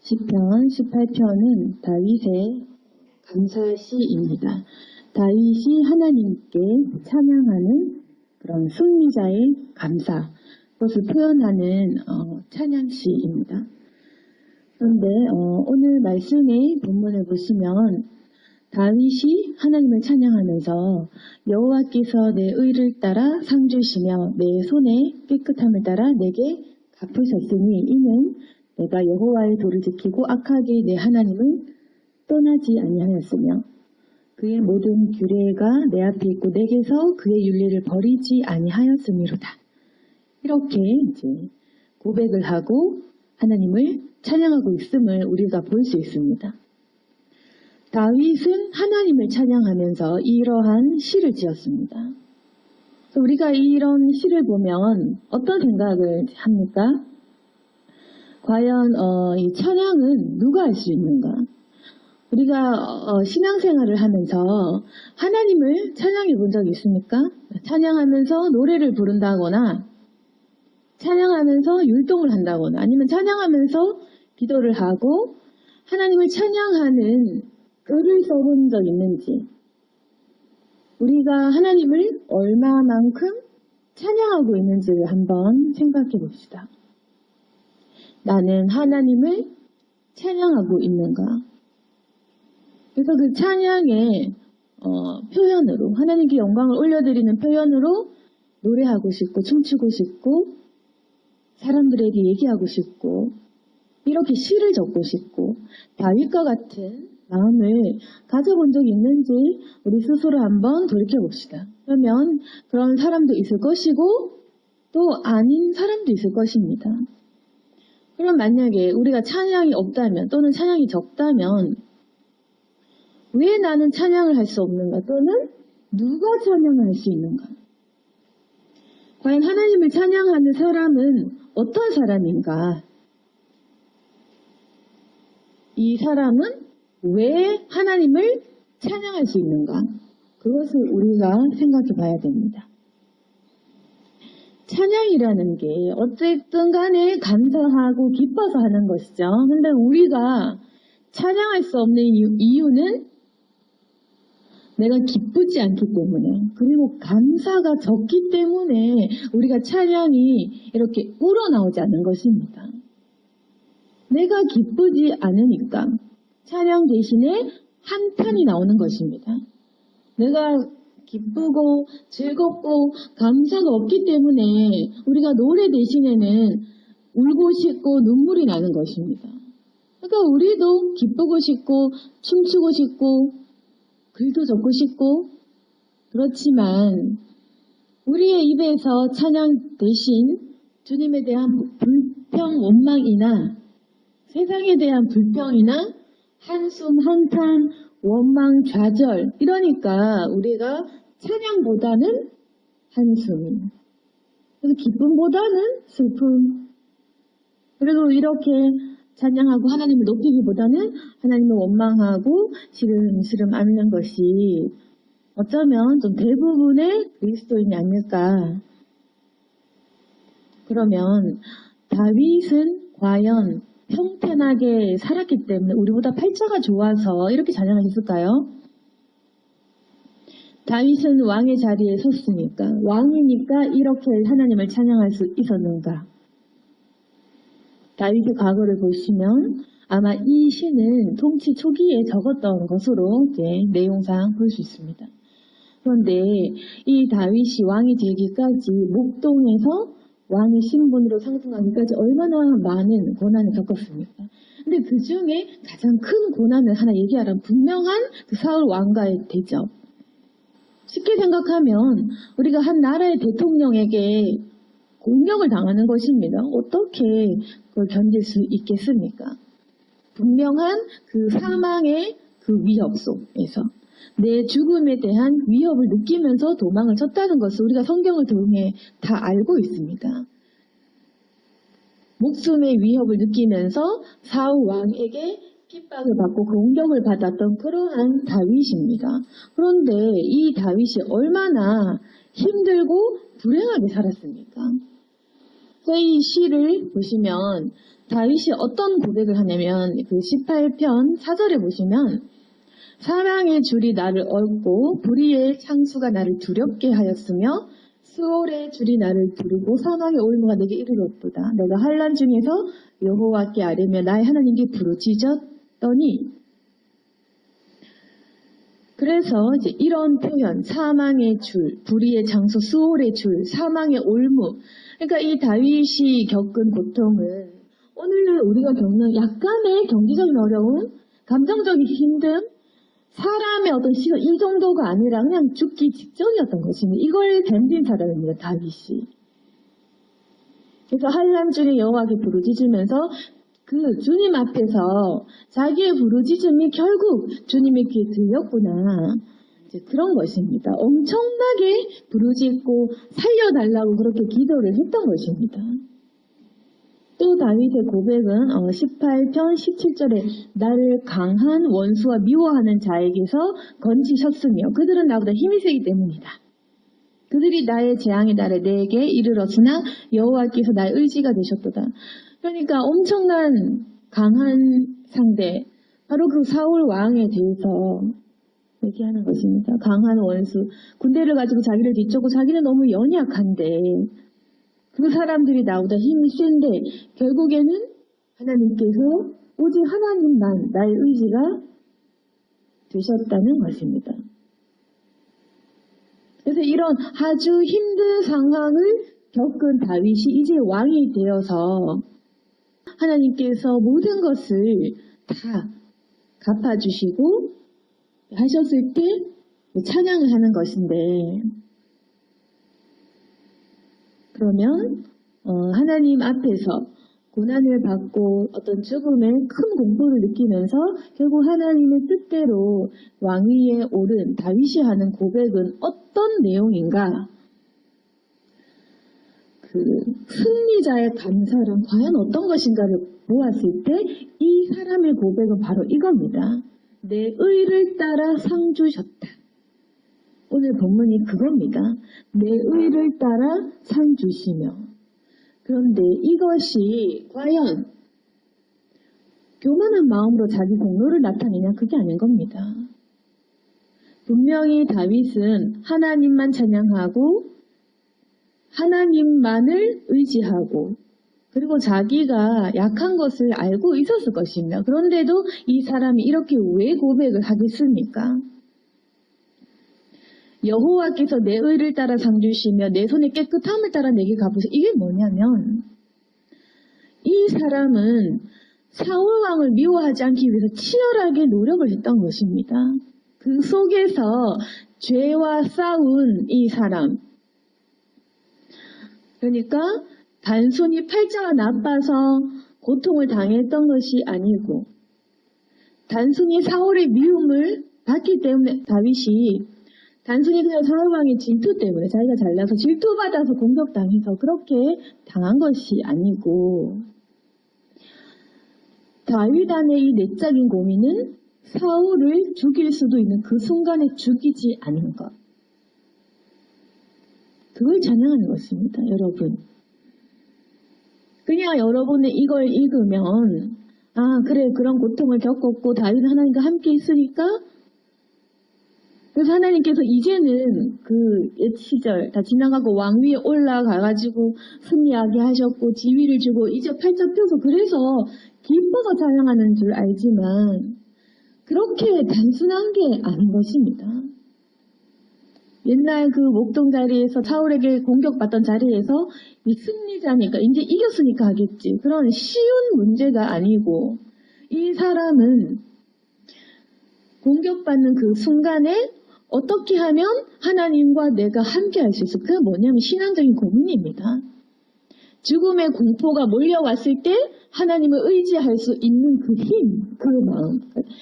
시편 18편은 다윗의 감사시입니다. 다윗이 하나님께 찬양하는 그런 승리자의 감사, 그것을 표현하는 찬양시입니다. 그런데 오늘 말씀의 본문을 보시면 다윗이 하나님을 찬양하면서 여호와께서 내 의를 따라 상 주시며 내 손의 깨끗함을 따라 내게 갚으셨으니 이는 내가 여호와의 도를 지키고 악하게 내 하나님을 떠나지 아니하였으며 그의 모든 규례가 내 앞에 있고 내게서 그의 윤리를 버리지 아니하였음이로다. 이렇게 이제 고백을 하고 하나님을 찬양하고 있음을 우리가 볼 수 있습니다. 다윗은 하나님을 찬양하면서 이러한 시를 지었습니다. 우리가 이런 시를 보면 어떤 생각을 합니까? 과연 이 찬양은 누가 할 수 있는가? 우리가 신앙생활을 하면서 하나님을 찬양해 본 적이 있습니까? 찬양하면서 노래를 부른다거나 찬양하면서 율동을 한다거나 아니면 찬양하면서 기도를 하고 하나님을 찬양하는 글을 써본 적 있는지, 우리가 하나님을 얼마만큼 찬양하고 있는지를 한번 생각해 봅시다. 나는 하나님을 찬양하고 있는가? 그래서 그 찬양의 표현으로, 하나님께 영광을 올려드리는 표현으로 노래하고 싶고 춤추고 싶고 사람들에게 얘기하고 싶고 이렇게 시를 적고 싶고 다윗과 같은 마음을 가져본 적이 있는지 우리 스스로 한번 돌이켜봅시다. 그러면 그런 사람도 있을 것이고 또 아닌 사람도 있을 것입니다. 그럼 만약에 우리가 찬양이 없다면 또는 찬양이 적다면 왜 나는 찬양을 할 수 없는가? 또는 누가 찬양을 할 수 있는가? 과연 하나님을 찬양하는 사람은 어떤 사람인가? 이 사람은 왜 하나님을 찬양할 수 있는가? 그것을 우리가 생각해 봐야 됩니다. 찬양이라는 게 어쨌든 간에 감사하고 기뻐서 하는 것이죠. 근데 우리가 찬양할 수 없는 이유는 내가 기쁘지 않기 때문에, 그리고 감사가 적기 때문에 우리가 찬양이 이렇게 우러나오지 않는 것입니다. 내가 기쁘지 않으니까 찬양 대신에 한탄이 나오는 것입니다. 내가 기쁘고 즐겁고 감사가 없기 때문에 우리가 노래 대신에는 울고 싶고 눈물이 나는 것입니다. 그러니까 우리도 기쁘고 싶고 춤추고 싶고 글도 적고 싶고 그렇지만 우리의 입에서 찬양 대신 주님에 대한 불평, 원망이나 세상에 대한 불평이나 한숨, 한탄, 원망, 좌절, 이러니까 우리가 찬양보다는 한숨, 그래서 기쁨보다는 슬픔, 그래도 이렇게 찬양하고 하나님을 높이기보다는 하나님을 원망하고 시름시름 앓는 것이 어쩌면 좀 대부분의 그리스도인이 아닐까. 그러면 다윗은 과연 평탄하게 살았기 때문에 우리보다 팔자가 좋아서 이렇게 찬양하셨을까요? 다윗은 왕의 자리에 섰으니까, 왕이니까 이렇게 하나님을 찬양할 수 있었는가? 다윗의 과거를 보시면 아마 이 시는 통치 초기에 적었던 것으로 내용상 볼 수 있습니다. 그런데 이 다윗이 왕이 되기까지 목동에서 왕의 신분으로 상승하기까지 얼마나 많은 고난을 겪었습니까? 근데 그 중에 가장 큰 고난을 하나 얘기하라면 분명한 그 사울 왕과의 대접. 쉽게 생각하면 우리가 한 나라의 대통령에게 공격을 당하는 것입니다. 어떻게 그걸 견딜 수 있겠습니까? 분명한 그 사망의 그 위협 속에서 내 죽음에 대한 위협을 느끼면서 도망을 쳤다는 것을 우리가 성경을 통해 다 알고 있습니다. 목숨의 위협을 느끼면서 사울 왕에게 핍박을 받고 공격을 받았던 그러한 다윗입니다. 그런데 이 다윗이 얼마나 힘들고 불행하게 살았습니까? 이 시를 보시면 다윗이 어떤 고백을 하냐면 그 18편 4절에 보시면 사랑의 줄이 나를 얽고 불의의 창수가 나를 두렵게 하였으며 수월의 줄이 나를 두르고 사망의 올무가 내게 이르렀도다. 내가 환난 중에서 여호와께 아뢰며 나의 하나님께 부르짖었더니 그래서 이제 이런 표현 사망의 줄, 불의의 장소, 수월의 줄, 사망의 올무 그러니까 이 다윗이 겪은 고통은 오늘날 우리가 겪는 약간의 경제적인 어려움, 감정적인 힘듦 사람의 어떤 시선 이 정도가 아니라 그냥 죽기 직전이었던 것입니다. 이걸 견딘 사람입니다. 다윗이. 그래서 환난 중에 여호와께 부르짖으면서 그 주님 앞에서 자기의 부르짖음이 결국 주님의 귀에 들렸구나. 이제 그런 것입니다. 엄청나게 부르짖고 살려달라고 그렇게 기도를 했던 것입니다. 또 다윗의 고백은 18편 17절에 나를 강한 원수와 미워하는 자에게서 건지셨으며 그들은 나보다 힘이 세기 때문이다. 그들이 나의 재앙의 날에 내게 이르렀으나 여호와께서 나의 의지가 되셨도다. 그러니까 엄청난 강한 상대, 바로 그 사울 왕에 대해서 얘기하는 것입니다. 강한 원수, 군대를 가지고 자기를 뒤쫓고 자기는 너무 연약한데 그 사람들이 나보다 힘이 센데 결국에는 하나님께서 오직 하나님만 나의 의지가 되셨다는 것입니다. 그래서 이런 아주 힘든 상황을 겪은 다윗이 이제 왕이 되어서 하나님께서 모든 것을 다 갚아주시고 하셨을 때 찬양을 하는 것인데 그러면 하나님 앞에서 고난을 받고 어떤 죽음의 큰 공포를 느끼면서 결국 하나님의 뜻대로 왕위에 오른 다윗이 하는 고백은 어떤 내용인가? 그 승리자의 감사란 과연 어떤 것인가를 보았을 때 이 사람의 고백은 바로 이겁니다. 내 의를 따라 상 주셨다. 오늘 본문이 그겁니다. 내 의를 따라 상 주시며. 그런데 이것이 과연 교만한 마음으로 자기 공로를 나타내냐 그게 아닌 겁니다. 분명히 다윗은 하나님만 찬양하고 하나님만을 의지하고 그리고 자기가 약한 것을 알고 있었을 것입니다. 그런데도 이 사람이 이렇게 왜 고백을 하겠습니까? 여호와께서 내 의를 따라 상 주시며 내 손의 깨끗함을 따라 내게 갚으소서. 이게 뭐냐면 이 사람은 사울 왕을 미워하지 않기 위해서 치열하게 노력을 했던 것입니다. 그 속에서 죄와 싸운 이 사람 그러니까 단순히 팔자가 나빠서 고통을 당했던 것이 아니고 단순히 사울의 미움을 받기 때문에 다윗이 단순히 그냥 사울왕의 질투 때문에 자기가 잘나서 질투받아서 공격당해서 그렇게 당한 것이 아니고 다윗 안의 이 내적인 고민은 사울을 죽일 수도 있는 그 순간에 죽이지 않은 것. 그걸 찬양하는 것입니다. 여러분. 그냥 여러분이 이걸 읽으면 아 그래 그런 고통을 겪었고 다윗은 하나님과 함께 있으니까 그래서 하나님께서 이제는 그 옛 시절 다 지나가고 왕위에 올라가가지고 승리하게 하셨고 지위를 주고 이제 팔자 펴서 그래서 기뻐서 찬양하는 줄 알지만 그렇게 단순한 게 아닌 것입니다. 옛날 그 목동 자리에서 사울에게 공격받던 자리에서 이 승리자니까 이제 이겼으니까 하겠지. 그런 쉬운 문제가 아니고 이 사람은 공격받는 그 순간에 어떻게 하면 하나님과 내가 함께 할 수 있어? 그게 뭐냐면 신앙적인 고민입니다. 죽음의 공포가 몰려왔을 때 하나님을 의지할 수 있는 그 힘, 그 마음,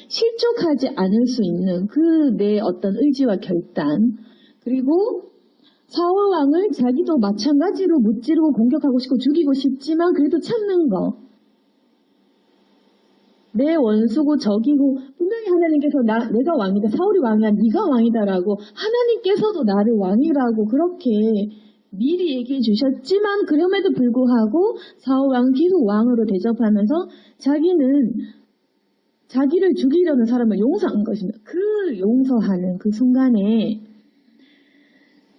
실족하지 않을 수 있는 그 내 어떤 의지와 결단, 그리고 사울 왕을 자기도 마찬가지로 무찌르고 공격하고 싶고 죽이고 싶지만 그래도 참는 거. 내 원수고 적이고 분명히 하나님께서 내가 왕이다. 사울이 왕이야. 네가 왕이다라고 하나님께서도 나를 왕이라고 그렇게 미리 얘기해 주셨지만 그럼에도 불구하고 사울왕은 계속 왕으로 대접하면서 자기는 자기를 죽이려는 사람을 용서한 것입니다. 그 용서하는 그 순간에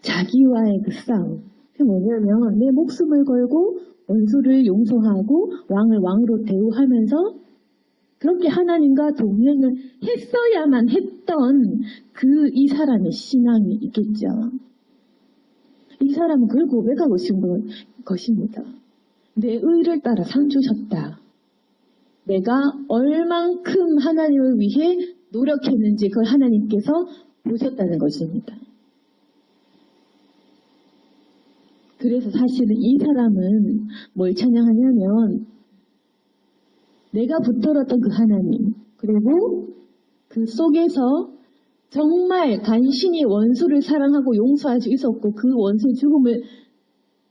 자기와의 그 싸움. 그게 뭐냐면 내 목숨을 걸고 원수를 용서하고 왕을 왕으로 대우하면서 그렇게 하나님과 동행을 했어야만 했던 이 사람의 신앙이 있겠죠. 이 사람은 그걸 고백하고 싶은 것입니다. 내 의를 따라 상 주셨다. 내가 얼만큼 하나님을 위해 노력했는지 그걸 하나님께서 보셨다는 것입니다. 그래서 사실은 이 사람은 뭘 찬양하냐면 내가 붙들었던 그 하나님, 그리고 그 속에서 정말 간신히 원수를 사랑하고 용서할 수 있었고 그 원수의 죽음을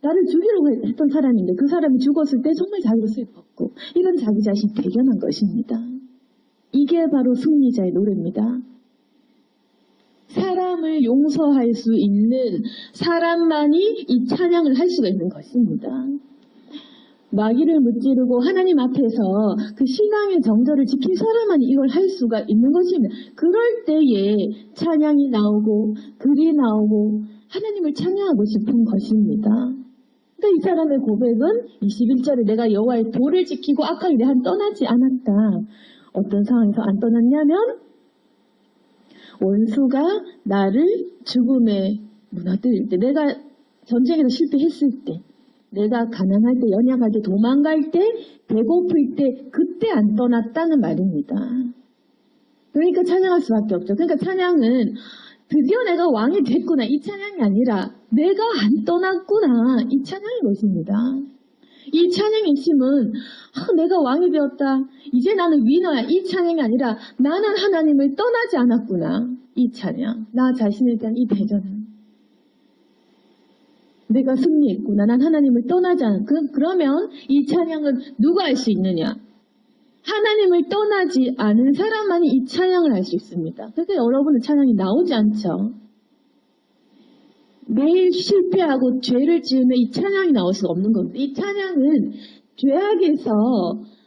나를 죽이려고 했던 사람인데 그 사람이 죽었을 때 정말 자기로 슬펐고 이런 자기 자신이 대견한 것입니다. 이게 바로 승리자의 노래입니다. 사람을 용서할 수 있는 사람만이 이 찬양을 할 수가 있는 것입니다. 마귀를 무찌르고 하나님 앞에서 그 신앙의 정절을 지킨 사람만이 이걸 할 수가 있는 것입니다. 그럴 때에 찬양이 나오고 글이 나오고 하나님을 찬양하고 싶은 것입니다. 그러니까 이 사람의 고백은 21절에 내가 여호와의 도를 지키고 악한 일에 한 떠나지 않았다. 어떤 상황에서 안 떠났냐면 원수가 나를 죽음에 무너뜨릴 때, 내가 전쟁에서 실패했을 때, 내가 가난할 때, 연약할 때, 도망갈 때, 배고플 때, 그때 안 떠났다는 말입니다. 그러니까 찬양할 수밖에 없죠. 그러니까 찬양은 드디어 내가 왕이 됐구나, 이 찬양이 아니라 내가 안 떠났구나, 이 찬양인 것입니다. 이 찬양의 힘은 내가 왕이 되었다, 이제 나는 위너야, 이 찬양이 아니라 나는 하나님을 떠나지 않았구나, 이 찬양. 나 자신에 대한 이 대전은 내가 승리했구나, 난 하나님을 떠나지 않았. 그러면 이 찬양은 누가 할 수 있느냐? 하나님을 떠나지 않은 사람만이 이 찬양을 할 수 있습니다. 그래서 여러분은 찬양이 나오지 않죠. 매일 실패하고 죄를 지으면 이 찬양이 나올 수가 없는 겁니다. 이 찬양은 죄악에서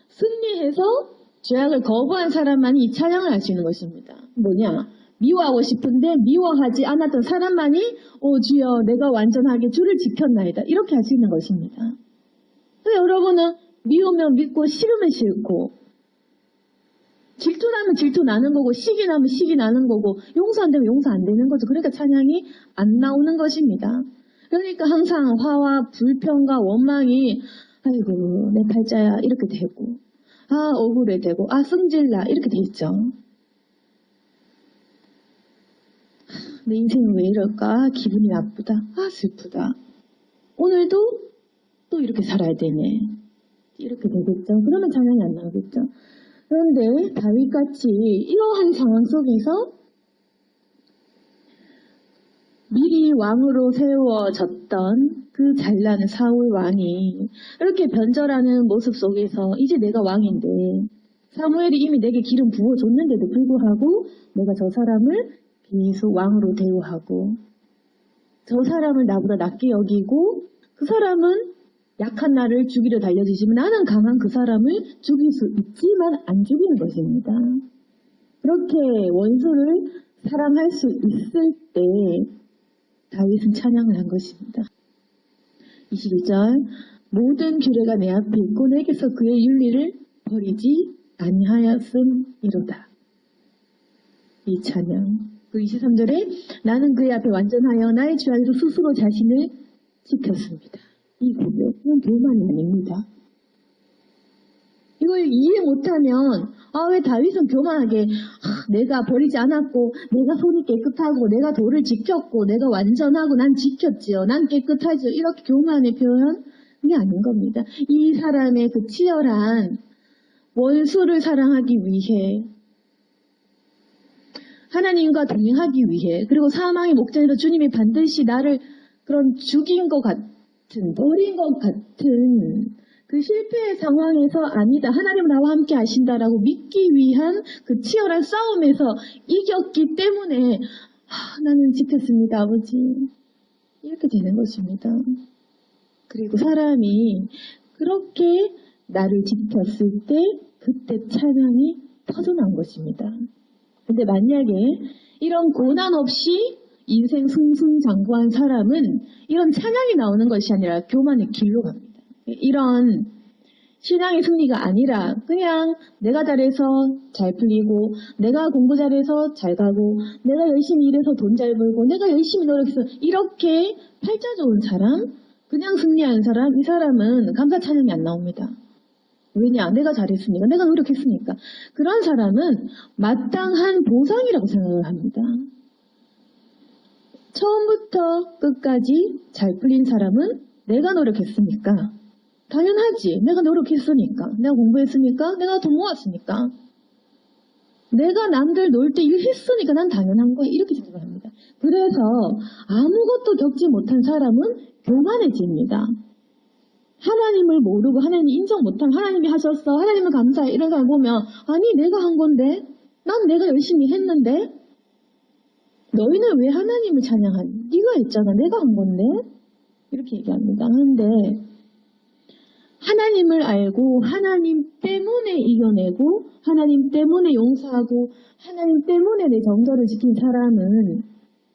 승리해서 죄악을 거부한 사람만이 이 찬양을 할 수 있는 것입니다. 뭐냐? 미워하고 싶은데 미워하지 않았던 사람만이 오 주여 내가 완전하게 주를 지켰나이다, 이렇게 할 수 있는 것입니다. 그래서 여러분은 미우면 믿고 싫으면 싫고 질투나면 질투 나는 거고 시기 나면 시기 나는 거고 용서 안 되면 용서 안 되는 거죠. 그러니까 찬양이 안 나오는 것입니다. 그러니까 항상 화와 불평과 원망이 아이고 내 팔자야 이렇게 되고 억울해 되고 승질나 이렇게 돼 있죠. 내 인생은 왜 이럴까? 기분이 나쁘다. 슬프다. 오늘도 또 이렇게 살아야 되네. 이렇게 되겠죠. 그러면 찬양이 안 나오겠죠. 그런데 다윗같이 이러한 상황 속에서 미리 왕으로 세워졌던 그 잘나는 사울 왕이 이렇게 변절하는 모습 속에서 이제 내가 왕인데 사무엘이 이미 내게 기름 부어줬는데도 불구하고 내가 저 사람을 계속 왕으로 대우하고 저 사람을 나보다 낮게 여기고 그 사람은 약한 나를 죽이려 달려지지만 나는 강한 그 사람을 죽일 수 있지만 안 죽이는 것입니다. 그렇게 원수를 사랑할 수 있을 때 다윗은 찬양을 한 것입니다. 21절 모든 규례가 내 앞에 있고 내게서 그의 윤리를 버리지 아니하였음이로다. 이 찬양. 그 23절에 나는 그의 앞에 완전하여 나의 주 안에서 스스로 자신을 지켰습니다. 이 고백은 교만이 아닙니다. 이걸 이해 못하면 왜 다윗은 교만하게 내가 버리지 않았고 내가 손이 깨끗하고 내가 도를 지켰고 내가 완전하고 난 지켰지요, 난 깨끗하지요, 이렇게 교만의 표현? 그게 아닌 겁니다. 이 사람의 그 치열한 원수를 사랑하기 위해 하나님과 동행하기 위해 그리고 사망의 목전에서 주님이 반드시 나를 그런 죽인 것 같은 버린 것 같은 그 실패의 상황에서 아니다, 하나님은 나와 함께 하신다라고 믿기 위한 그 치열한 싸움에서 이겼기 때문에 나는 지켰습니다, 아버지. 이렇게 되는 것입니다. 그리고 사람이 그렇게 나를 지켰을 때 그때 찬양이 터져나온 것입니다. 근데 만약에 이런 고난 없이 인생 승승장구한 사람은 이런 찬양이 나오는 것이 아니라 교만의 길로 갑니다. 이런 신앙의 승리가 아니라 그냥 내가 잘해서 잘 풀리고 내가 공부 잘해서 잘 가고 내가 열심히 일해서 돈 잘 벌고 내가 열심히 노력해서 이렇게 팔자 좋은 사람, 그냥 승리한 사람, 이 사람은 감사 찬양이 안 나옵니다. 왜냐? 내가 잘했으니까, 내가 노력했으니까. 그런 사람은 마땅한 보상이라고 생각을 합니다. 처음부터 끝까지 잘 풀린 사람은 내가 노력했으니까, 당연하지. 내가 노력했으니까, 내가 공부했으니까, 내가 돈 모았으니까, 내가 남들 놀 때 일했으니까 난 당연한 거야. 이렇게 생각합니다. 그래서 아무것도 겪지 못한 사람은 교만해집니다. 하나님을 모르고 하나님 인정 못하면 하나님이 하셨어, 하나님은 감사해, 이런 사람 보면 아니 내가 한 건데, 난 내가 열심히 했는데, 너희는 왜 하나님을 찬양하니? 네가 했잖아, 내가 한 건데, 이렇게 얘기합니다. 그런데 하나님을 알고 하나님 때문에 이겨내고 하나님 때문에 용서하고 하나님 때문에 내 정절을 지킨 사람은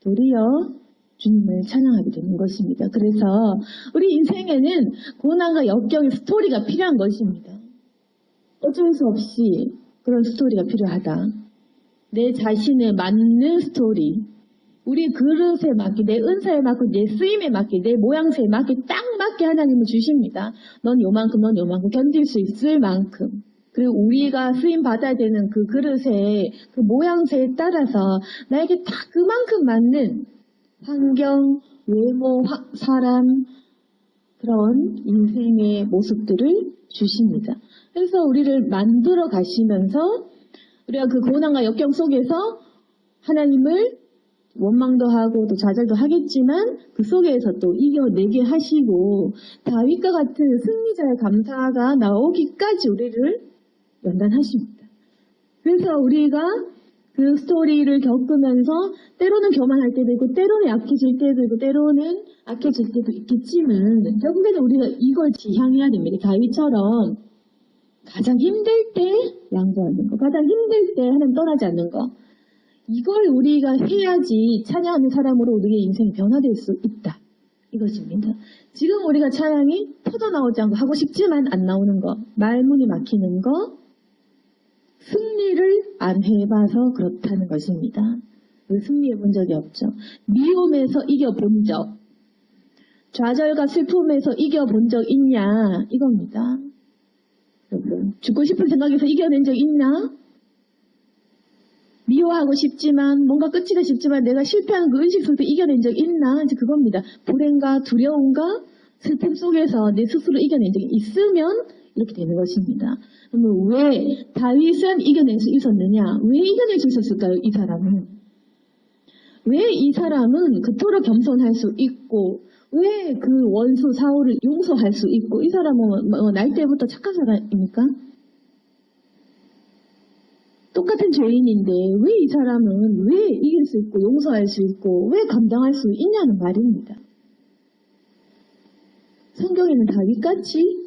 도리어 주님을 찬양하게 되는 것입니다. 그래서 우리 인생에는 고난과 역경의 스토리가 필요한 것입니다. 어쩔 수 없이 그런 스토리가 필요하다. 내 자신에 맞는 스토리, 우리 그릇에 맞게, 내 은사에 맞게, 내 쓰임에 맞게, 내 모양새에 맞게 딱 맞게 하나님은 주십니다. 넌 요만큼, 넌 요만큼 견딜 수 있을 만큼. 그리고 우리가 쓰임 받아야 되는 그 그릇의 그 모양새에 따라서 나에게 딱 그만큼 맞는 환경, 외모, 사람, 그런 인생의 모습들을 주십니다. 그래서 우리를 만들어 가시면서 우리가 그 고난과 역경 속에서 하나님을 원망도 하고 또 좌절도 하겠지만 그 속에서 또 이겨내게 하시고 다윗과 같은 승리자의 감사가 나오기까지 우리를 연단하십니다. 그래서 우리가 그 스토리를 겪으면서 때로는 교만할 때도 있고 때로는 약해질 때도 있고 때로는 악해질 때도 있겠지만 결국에는 우리가 이걸 지향해야 됩니다. 다윗처럼 가장 힘들 때 양보하는 거, 가장 힘들 때 하나님 떠나지 않는 거, 이걸 우리가 해야지 찬양하는 사람으로 우리의 인생이 변화될 수 있다. 이것입니다. 지금 우리가 찬양이 터져나오지 않고 하고 싶지만 안 나오는 거, 말문이 막히는 거, 승리를 안 해봐서 그렇다는 것입니다. 승리해 본 적이 없죠. 미움에서 이겨본 적, 좌절과 슬픔에서 이겨본 적 있냐? 이겁니다. 여러분, 죽고 싶은 생각에서 이겨낸 적 있나? 미워하고 싶지만, 뭔가 끝이가 싶지만 내가 실패하는 그 의식 속에서 이겨낸 적 있나? 이제 그겁니다. 불행과 두려움과 슬픔 속에서 내 스스로 이겨낸 적이 있으면 이렇게 되는 것입니다. 그러면 왜 다윗은 이겨낼 수 있었느냐? 왜 이겨낼 수 있었을까요? 이 사람은. 왜 이 사람은 그토록 겸손할 수 있고 왜 그 원수 사울을 용서할 수 있고 이 사람은 날 때부터 착한 사람입니까? 똑같은 죄인인데 왜 이 사람은 왜 이길 수 있고 용서할 수 있고 왜 감당할 수 있냐는 말입니다. 성경에는 다윗같이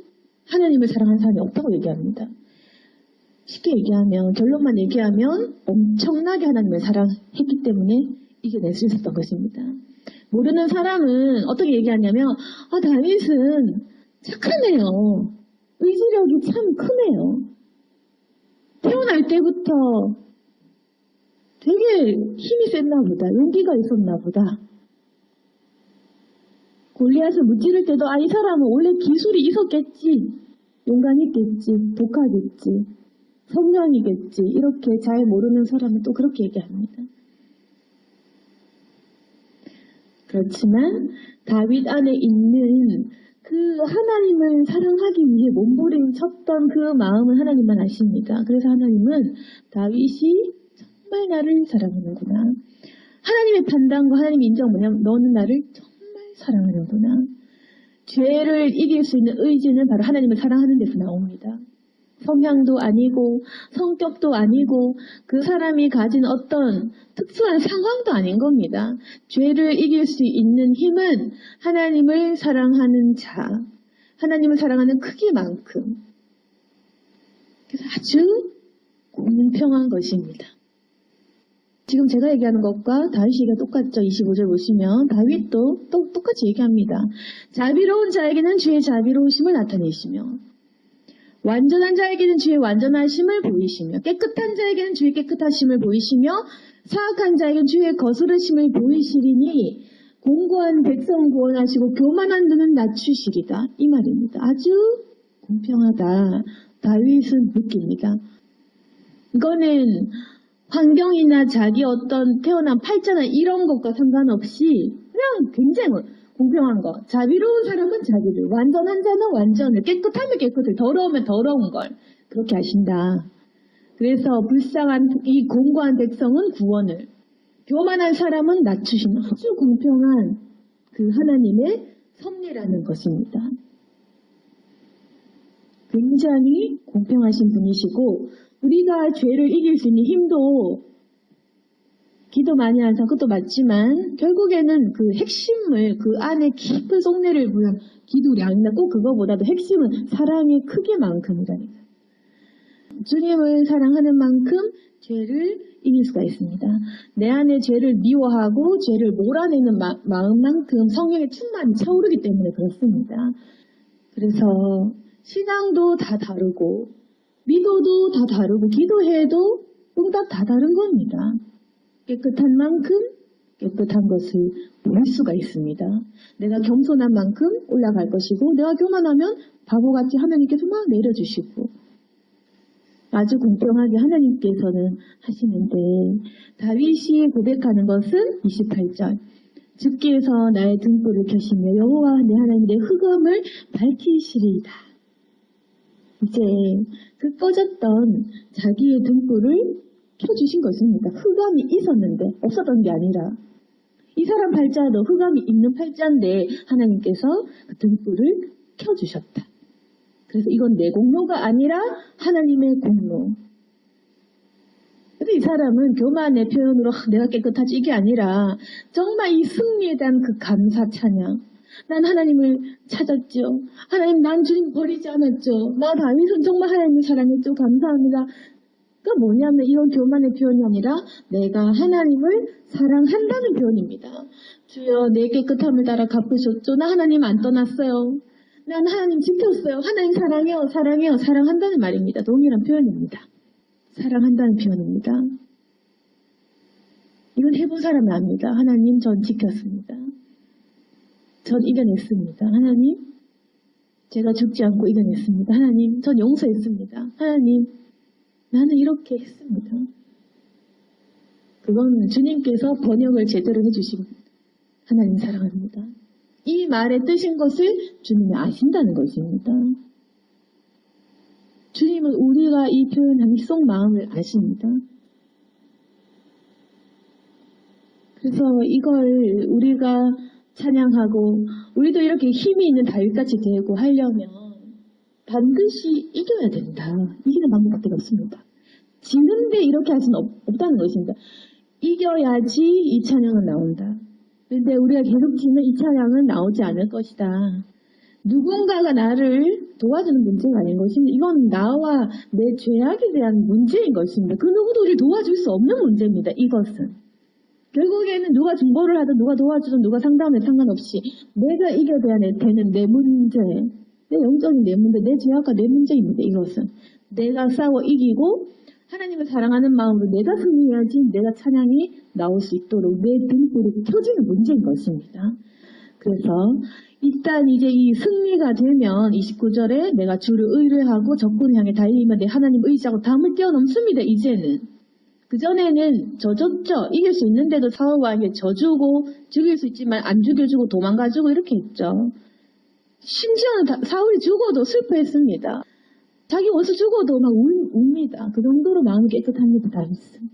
하나님을 사랑하는 사람이 없다고 얘기합니다. 쉽게 얘기하면, 결론만 얘기하면 엄청나게 하나님을 사랑했기 때문에 이겨낼 수 있었던 것입니다. 모르는 사람은 어떻게 얘기하냐면 다윗은 착하네요. 의지력이 참 크네요. 태어날 때부터 되게 힘이 셌나 보다. 용기가 있었나 보다. 골리앗을 무찌를 때도 이 사람은 원래 기술이 있었겠지. 용감이 있겠지. 독하겠지. 성령이겠지. 이렇게 잘 모르는 사람은 또 그렇게 얘기합니다. 그렇지만 다윗 안에 있는 그 하나님을 사랑하기 위해 몸부림쳤던 그 마음은 하나님만 아십니다. 그래서 하나님은 다윗이 정말 나를 사랑하는구나. 하나님의 판단과 하나님의 인정 뭐냐면 너는 나를 정말 사랑하는구나. 죄를 이길 수 있는 의지는 바로 하나님을 사랑하는 데서 나옵니다. 성향도 아니고 성격도 아니고 그 사람이 가진 어떤 특수한 상황도 아닌 겁니다. 죄를 이길 수 있는 힘은 하나님을 사랑하는 자, 하나님을 사랑하는 크기만큼 그래서 아주 공평한 것입니다. 지금 제가 얘기하는 것과 다윗이가 똑같죠. 25절 보시면 다윗도 똑같이 얘기합니다. 자비로운 자에게는 주의 자비로우심을 나타내시며 완전한 자에게는 주의 완전하심을 보이시며 깨끗한 자에게는 주의 깨끗하심을 보이시며 사악한 자에게는 주의 거스르심을 보이시리니 공고한 백성 구원하시고 교만한 눈은 낮추시리다. 이 말입니다. 아주 공평하다. 다윗은 느낍니다. 이거는 환경이나 자기 어떤 태어난 팔자나 이런 것과 상관없이 그냥 굉장히 공평한 거. 자비로운 사람은 자비를, 완전한 자는 완전을, 깨끗하면 깨끗을, 더러우면 더러운 걸 그렇게 하신다. 그래서 불쌍한 이 공고한 백성은 구원을, 교만한 사람은 낮추시는 아주 공평한 그 하나님의 섭리라는 것입니다. 굉장히 공평하신 분이시고 우리가 죄를 이길 수 있는 힘도 기도 많이 하는 사람 그것도 맞지만 결국에는 그 핵심을 그 안에 깊은 속내를 보면 기도량이나 꼭 그거보다도 핵심은 사랑의 크기만큼이라니까. 주님을 사랑하는 만큼 죄를 이길 수가 있습니다. 내 안에 죄를 미워하고 죄를 몰아내는 마음만큼 성령의 충만이 차오르기 때문에 그렇습니다. 그래서 신앙도 다 다르고 믿어도 다 다르고 기도해도 응답 다 다른 겁니다. 깨끗한 만큼 깨끗한 것을 볼 수가 있습니다. 내가 겸손한 만큼 올라갈 것이고 내가 교만하면 바보같이 하나님께서 막 내려주시고 아주 공평하게 하나님께서는 하시는데 다윗이 고백하는 것은 28절 주께서 나의 등불을 켜시며 여호와 내 하나님 내 흑암을 밝히시리이다. 이제 그 꺼졌던 자기의 등불을 켜주신 것입니다. 흑암이 있었는데 없었던 게 아니라 이 사람 팔자도 흑암이 있는 팔자인데 하나님께서 그 등불을 켜주셨다. 그래서 이건 내 공로가 아니라 하나님의 공로. 그래서 이 사람은 교만의 표현으로 내가 깨끗하지 이게 아니라 정말 이 승리에 대한 그 감사 찬양. 난 하나님을 찾았죠. 하나님 난 주님 버리지 않았죠. 나 다윗은 정말 하나님을 사랑했죠. 감사합니다. 그러니까 뭐냐면 이런 교만의 표현이 아니라 내가 하나님을 사랑한다는 표현입니다. 주여 내 깨끗함을 따라 갚으셨죠. 나 하나님 안 떠났어요. 난 하나님 지켰어요. 하나님 사랑해요. 사랑해요. 사랑한다는 말입니다. 동일한 표현입니다. 사랑한다는 표현입니다. 이건 해본 사람이 압니다. 하나님 전 지켰습니다. 전 이겨냈습니다. 하나님 제가 죽지 않고 이겨냈습니다. 하나님 전 용서했습니다. 하나님 나는 이렇게 했습니다. 그건 주님께서 번역을 제대로 해주신 하나님 사랑합니다. 이 말의 뜻인 것을 주님이 아신다는 것입니다. 주님은 우리가 이 표현한 속 마음을 아십니다. 그래서 이걸 우리가 찬양하고 우리도 이렇게 힘이 있는 다윗같이 되고 하려면 반드시 이겨야 된다. 이기는 방법밖에 없습니다. 지는데 이렇게 할 수는 없다는 것입니다. 이겨야지 이 찬양은 나온다. 그런데 우리가 계속 지는 이 찬양은 나오지 않을 것이다. 누군가가 나를 도와주는 문제가 아닌 것입니다. 이건 나와 내 죄악에 대한 문제인 것입니다. 그 누구도 우리를 도와줄 수 없는 문제입니다. 이것은. 결국에는 누가 중보를 하든 누가 도와주든 누가 상담하든 상관없이 내가 이겨야 되는 내 문제, 내 영적인 내 문제, 내 죄악과 내 문제입니다. 이것은. 내가 싸워 이기고 하나님을 사랑하는 마음으로 내가 승리해야지 내가 찬양이 나올 수 있도록 내 등불이 켜지는 문제인 것입니다. 그래서 일단 이제 이 승리가 되면 29절에 내가 주를 의뢰하고 적군을 향해 달리면 내 하나님 의지하고 담을 뛰어넘습니다. 이제는. 그전에는 져줬죠. 이길 수 있는데도 사울 왕에게 져주고 죽일 수 있지만 안 죽여주고 도망가주고 이렇게 했죠. 심지어는 사울이 죽어도 슬퍼했습니다. 자기 원수 죽어도 막 웁니다. 그 정도로 마음이 깨끗합니다. 다윗은.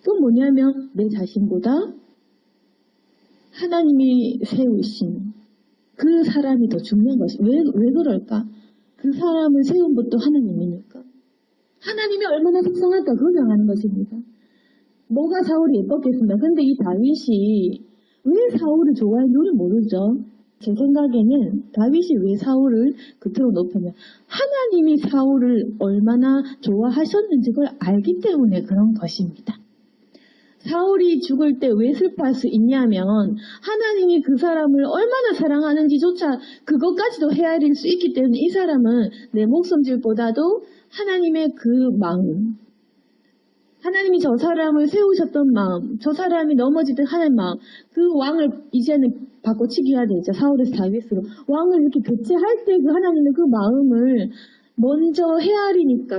또 뭐냐면 내 자신보다 하나님이 세우신 그 사람이 더 중요한 것이 왜 그럴까? 그 그 사람을 세운 것도 하나님이니까. 하나님이 얼마나 속상할까 그걸 명하는 것입니다. 뭐가 사울이 예뻤겠습니까? 근데 이 다윗이 왜 사울을 좋아했는지 모르죠. 제 생각에는 다윗이 왜 사울을 그토록 높였냐. 하나님이 사울을 얼마나 좋아하셨는지 그걸 알기 때문에 그런 것입니다. 사울이 죽을 때 왜 슬퍼할 수 있냐면 하나님이 그 사람을 얼마나 사랑하는지조차 그것까지도 헤아릴 수 있기 때문에 이 사람은 내 목숨질보다도 하나님의 그 마음, 하나님이 저 사람을 세우셨던 마음, 저 사람이 넘어지듯 하는 마음, 그 왕을 이제는 바꿔치기 해야 되죠. 사울에서 다윗으로. 왕을 이렇게 교체할 때 그 하나님의 그 마음을 먼저 헤아리니까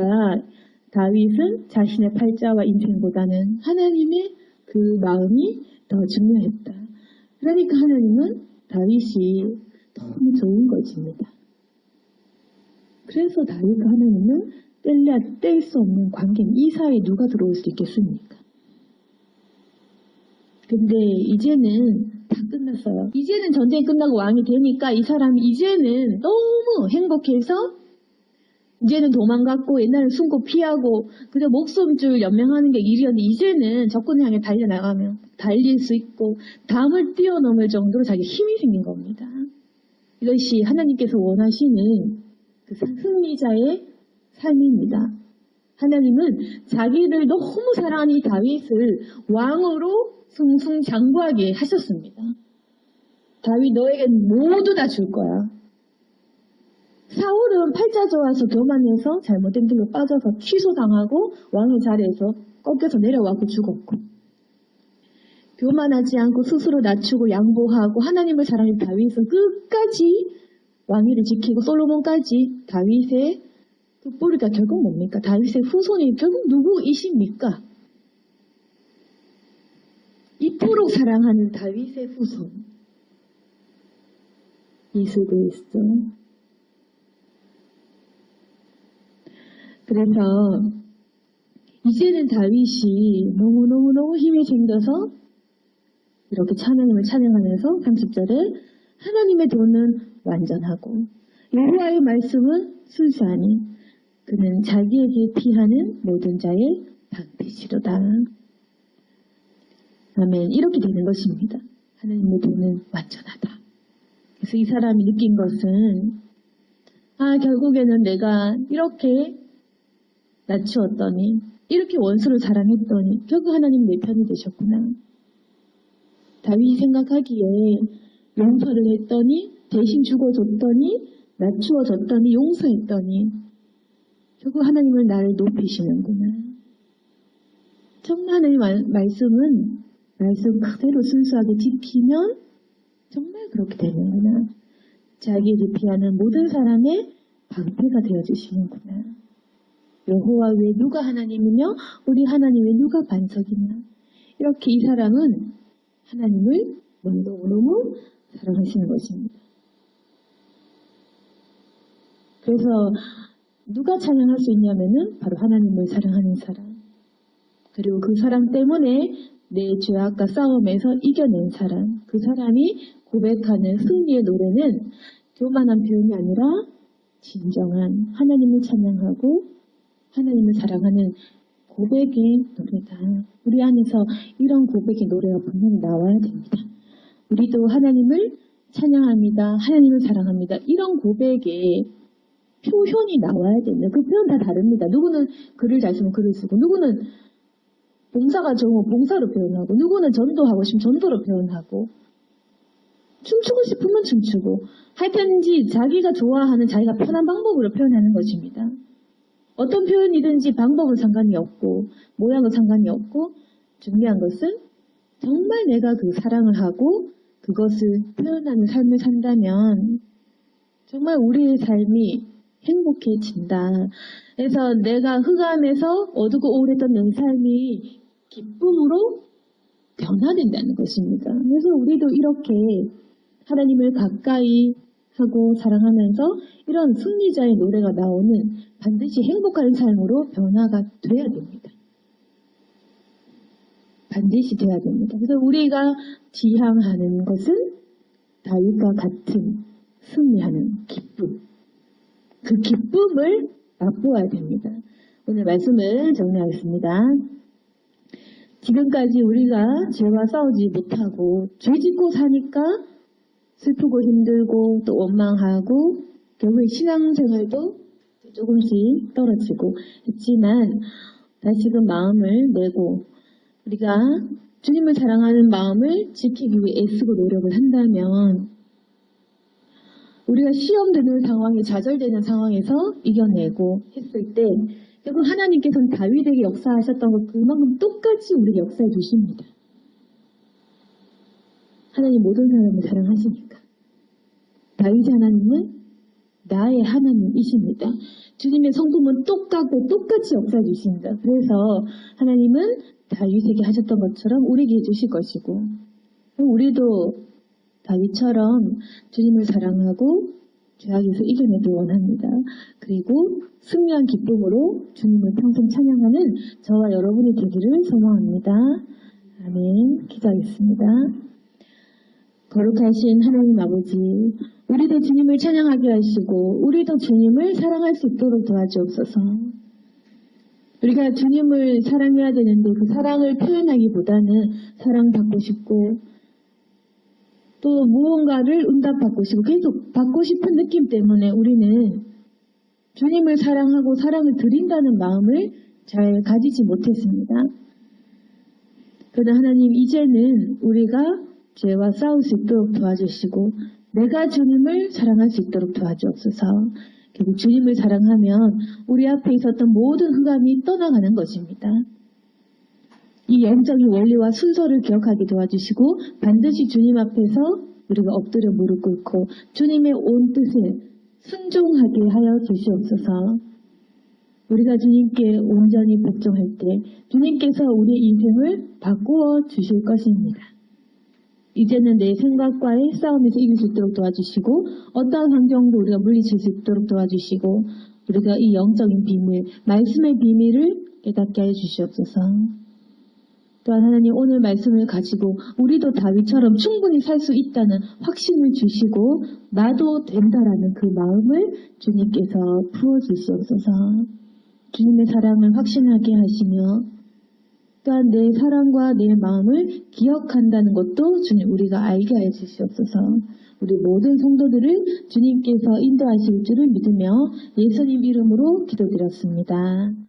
다윗은 자신의 팔자와 인생보다는 하나님의 그 마음이 더 중요했다. 그러니까 하나님은 다윗이 너무 좋은 것입니다. 그래서 다윗과 하나님은 뗄 수 없는 관계는 이 사이에 누가 들어올 수 있겠습니까? 근데 이제는 다 끝났어요. 이제는 전쟁이 끝나고 왕이 되니까 이 사람이 이제는 너무 행복해서 이제는 도망갔고 옛날에 숨고 피하고 그저 목숨줄 연명하는 게 일이었는데 이제는 적군을 향해 달려나가면 달릴 수 있고 담을 뛰어넘을 정도로 자기 힘이 생긴 겁니다. 이것이 하나님께서 원하시는 그 승리자의 삶입니다. 하나님은 자기를 너무 사랑하는 이 다윗을 왕으로 승승장구하게 하셨습니다. 다윗 너에게 모두 다 줄 거야. 사울은 팔자 좋아서 교만해서 잘못된 길로 빠져서 취소당하고 왕의 자리에서 꺾여서 내려와서 죽었고 교만하지 않고 스스로 낮추고 양보하고 하나님을 사랑하는 다윗은 끝까지 왕위를 지키고 솔로몬까지 다윗의 그 뿌리가 결국 뭡니까? 다윗의 후손이 결국 누구이십니까? 이토록 사랑하는 다윗의 후손 예수 그리스도. 그래서 이제는 다윗이 너무너무 힘이 생겨서 이렇게 하나님을 찬양하면서 30절에 하나님의 도는 완전하고 여호와의 말씀은 순수하니 그는 자기에게 피하는 모든 자의 방패시로다. 아멘. 이렇게 되는 것입니다. 하나님의 도는 완전하다. 그래서 이 사람이 느낀 것은 결국에는 내가 이렇게 낮추었더니 이렇게 원수를 사랑했더니 결국 하나님 내 편이 되셨구나. 다윗이 생각하기에 용서를 했더니 대신 죽어줬더니 낮추어졌더니 용서했더니 결국 하나님은 나를 높이시는구나. 정말 하나님의 말씀은 말씀 그대로 순수하게 지키면 정말 그렇게 되는구나. 자기에게 피하는 모든 사람의 방패가 되어주시는구나. 여호와 외에 누가 하나님이며 우리 하나님 외에 누가 반석이냐. 이렇게 이 사람은 하나님을 너무너무 사랑하시는 것입니다. 그래서 누가 찬양할 수 있냐면은 바로 하나님을 사랑하는 사람. 그리고 그 사람 때문에 내 죄악과 싸움에서 이겨낸 사람. 그 사람이 고백하는 승리의 노래는 교만한 표현이 아니라 진정한 하나님을 찬양하고 하나님을 사랑하는 고백의 노래다. 우리 안에서 이런 고백의 노래가 분명히 나와야 됩니다. 우리도 하나님을 찬양합니다. 하나님을 사랑합니다. 이런 고백의 표현이 나와야 됩니다. 그 표현 다 다릅니다. 누구는 글을 잘 쓰면 글을 쓰고 누구는 봉사가 좋으면 봉사로 표현하고 누구는 전도하고 싶으면 전도로 표현하고 춤추고 싶으면 춤추고 하여튼지 자기가 좋아하는 자기가 편한 방법으로 표현하는 것입니다. 어떤 표현이든지 방법은 상관이 없고 모양은 상관이 없고 중요한 것은 정말 내가 그 사랑을 하고 그것을 표현하는 삶을 산다면 정말 우리의 삶이 행복해진다. 그래서 내가 흑암에서 어두고 우울했던 내 삶이 기쁨으로 변화된다는 것입니다. 그래서 우리도 이렇게 하나님을 가까이 하고 사랑하면서 이런 승리자의 노래가 나오는 반드시 행복한 삶으로 변화가 돼야 됩니다. 반드시 돼야 됩니다. 그래서 우리가 지향하는 것은 다윗과 같은 승리하는 기쁨. 그 기쁨을 맛보아야 됩니다. 오늘 말씀을 정리하겠습니다. 지금까지 우리가 죄와 싸우지 못하고 죄 짓고 사니까 슬프고 힘들고 또 원망하고 결국에 신앙생활도 조금씩 떨어지고 했지만 다시금 마음을 내고 우리가 주님을 사랑하는 마음을 지키기 위해 애쓰고 노력을 한다면 우리가 시험되는 상황에 좌절되는 상황에서 이겨내고 했을 때 결국 하나님께서는 다윗에게 역사하셨던 것 그만큼 똑같이 우리에게 역사해 주십니다. 하나님 모든 사람을 사랑하시니까. 다윗 하나님은 나의 하나님이십니다. 주님의 성품은 똑같고 똑같이 역사해 주십니다. 그래서 하나님은 다윗에게 하셨던 것처럼 우리에게 해주실 것이고 우리도 다윗처럼 주님을 사랑하고 죄악에서 이겨내길 원합니다. 그리고 승리한 기쁨으로 주님을 평생 찬양하는 저와 여러분이 되기를 소망합니다. 아멘. 기도하겠습니다. 거룩하신 하나님 아버지, 우리도 주님을 찬양하게 하시고 우리도 주님을 사랑할 수 있도록 도와주옵소서. 우리가 주님을 사랑해야 되는데 그 사랑을 표현하기보다는 사랑받고 싶고 또 무언가를 응답받고 싶고 계속 받고 싶은 느낌 때문에 우리는 주님을 사랑하고 사랑을 드린다는 마음을 잘 가지지 못했습니다. 그러나 하나님 이제는 우리가 죄와 싸울 수 있도록 도와주시고 내가 주님을 사랑할 수 있도록 도와주옵소서. 결국 주님을 사랑하면 우리 앞에 있었던 모든 흑암이 떠나가는 것입니다. 이 영적인 원리와 순서를 기억하게 도와주시고 반드시 주님 앞에서 우리가 엎드려 무릎 꿇고 주님의 온 뜻에 순종하게 하여 주시옵소서. 우리가 주님께 온전히 복종할 때 주님께서 우리의 인생을 바꾸어 주실 것입니다. 이제는 내 생각과의 싸움에서 이길 수 있도록 도와주시고 어떠한 환경도 우리가 물리칠 수 있도록 도와주시고 우리가 이 영적인 비밀, 말씀의 비밀을 깨닫게 하여 주시옵소서. 또한 하나님 오늘 말씀을 가지고 우리도 다윗처럼 충분히 살 수 있다는 확신을 주시고 나도 된다라는 그 마음을 주님께서 부어주시옵소서. 주님의 사랑을 확신하게 하시며 또한 내 사랑과 내 마음을 기억한다는 것도 주님 우리가 알게 하여 주시옵소서. 우리 모든 성도들을 주님께서 인도하실 줄을 믿으며 예수님 이름으로 기도드렸습니다.